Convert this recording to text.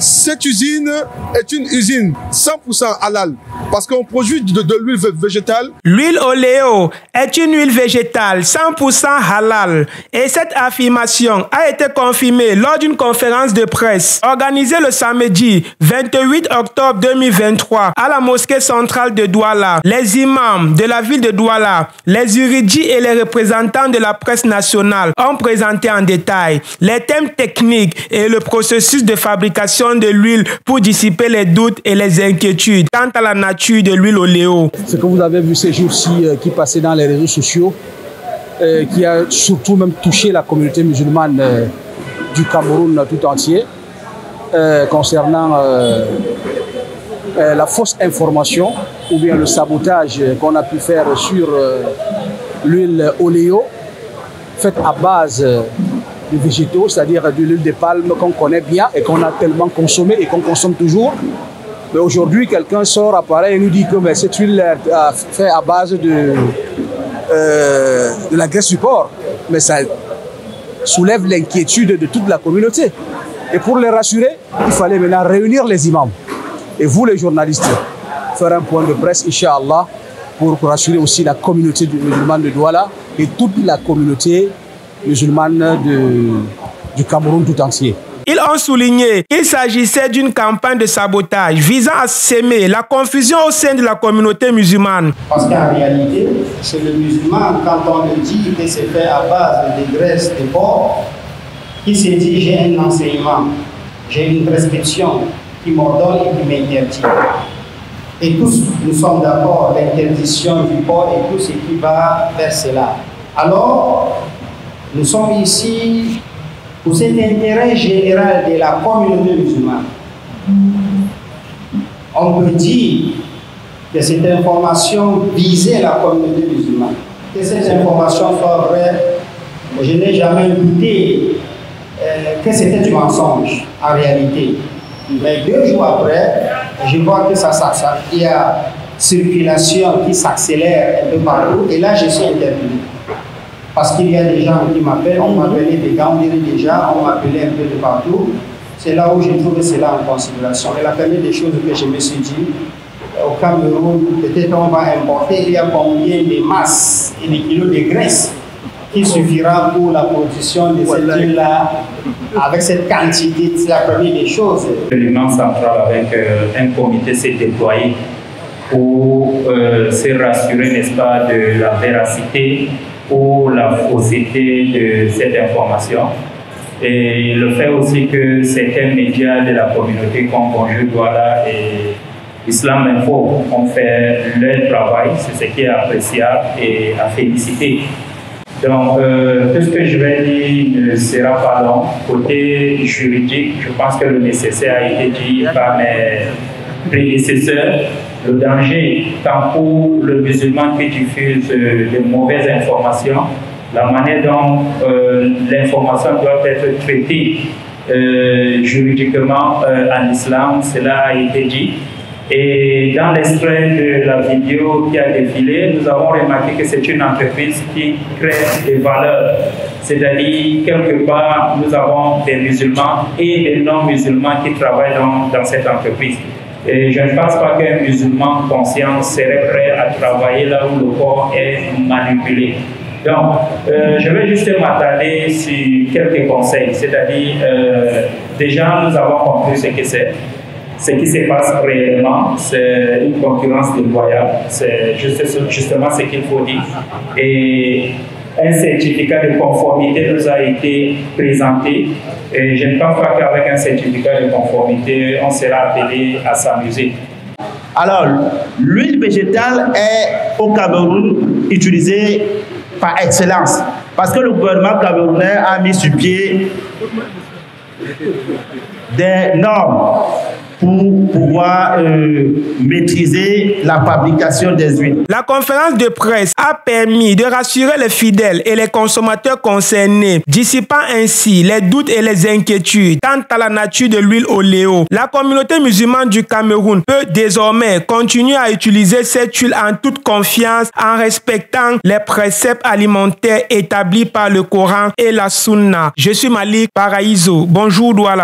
Cette usine est une usine 100% halal parce qu'on produit de l'huile végétale. L'huile oléo est une huile végétale 100% halal et cette affirmation a été confirmée lors d'une conférence de presse organisée le samedi 28 octobre 2023 à la mosquée centrale de Douala. Les imams de la ville de Douala, les érudits et les représentants de la presse nationale ont présenté en détail les thèmes techniques et le processus de fabrication de l'huile pour dissiper les doutes et les inquiétudes quant à la nature de l'huile oléo. Ce que vous avez vu ces jours-ci qui passait dans les réseaux sociaux, qui a surtout même touché la communauté musulmane du Cameroun tout entier, concernant la fausse information ou bien le sabotage qu'on a pu faire sur l'huile oléo, faite à base de végétaux, c'est-à-dire de l'huile de palme qu'on connaît bien et qu'on a tellement consommé et qu'on consomme toujours. Mais aujourd'hui, quelqu'un sort apparaît et nous dit que mais cette huile est faite à base de la graisse du porc. Mais ça soulève l'inquiétude de toute la communauté. Et pour les rassurer, il fallait maintenant réunir les imams. Et vous, les journalistes, faire un point de presse, Inch'Allah, pour rassurer aussi la communauté musulmane de Douala et toute la communauté musulmane du Cameroun tout entier. Ils ont souligné qu'il s'agissait d'une campagne de sabotage visant à semer la confusion au sein de la communauté musulmane. Parce qu'en réalité, chez le musulman, quand on le dit que c'est fait à base de graisse de porc, il se dit j'ai un enseignement, j'ai une prescription qui m'ordonne et qui m'interdit. Et tous nous sommes d'accord, l'interdiction du porc et tout ce qui va vers cela. Alors, nous sommes ici pour cet intérêt général de la communauté musulmane. On peut dire que cette information visait la communauté musulmane. Que cette information soit vraie, je n'ai jamais douté que c'était du mensonge en réalité. Mais 2 jours après, je vois que il y a circulation qui s'accélère un peu partout et là je suis interpellé. Parce qu'il y a des gens qui m'appellent, on m'appelait des Gambiri déjà, on m'appelait un peu de partout. C'est là où j'ai trouvé cela en considération. Et la première des choses que je me suis dit, au Cameroun, peut-être on va importer, il y a combien de masses et de kilos de graisse qui suffira pour la production de cette huile-là, avec cette quantité, c'est la première des choses. L'Imam central avec un comité s'est déployé pour se rassurer, n'est-ce pas, de la véracité ou la fausseté de cette information. Et le fait aussi que certains médias de la communauté comme Bonjour Douala et Islam Info ont fait leur travail, c'est ce qui est appréciable et à féliciter. Donc, tout ce que je vais dire ne sera pas long. Côté juridique, je pense que le nécessaire a été dit par mes prédécesseurs. Le danger, tant pour le musulman qui diffuse de mauvaises informations, la manière dont l'information doit être traitée juridiquement en islam, cela a été dit. Et dans l'extrait de la vidéo qui a défilé, nous avons remarqué que c'est une entreprise qui crée des valeurs. C'est-à-dire, quelque part, nous avons des musulmans et des non-musulmans qui travaillent dans cette entreprise. Et je ne pense pas qu'un musulman conscient serait prêt à travailler là où le corps est manipulé. Donc, je vais juste m'attarder sur quelques conseils. C'est-à-dire, déjà, nous avons compris ce que c'est. Ce qui se passe réellement, c'est une concurrence déloyale. C'est justement ce qu'il faut dire. Et un certificat de conformité nous a été présenté. Et je ne pense pas qu'avec un certificat de conformité, on sera appelé à s'amuser. Alors, l'huile végétale est au Cameroun utilisée par excellence. Parce que le gouvernement camerounais a mis sur pied des normes pour pouvoir maîtriser la fabrication des huiles. La conférence de presse a permis de rassurer les fidèles et les consommateurs concernés, dissipant ainsi les doutes et les inquiétudes quant à la nature de l'huile oléo. La communauté musulmane du Cameroun peut désormais continuer à utiliser cette huile en toute confiance en respectant les préceptes alimentaires établis par le Coran et la Sunna. Je suis Malik Paraïso. Bonjour Douala.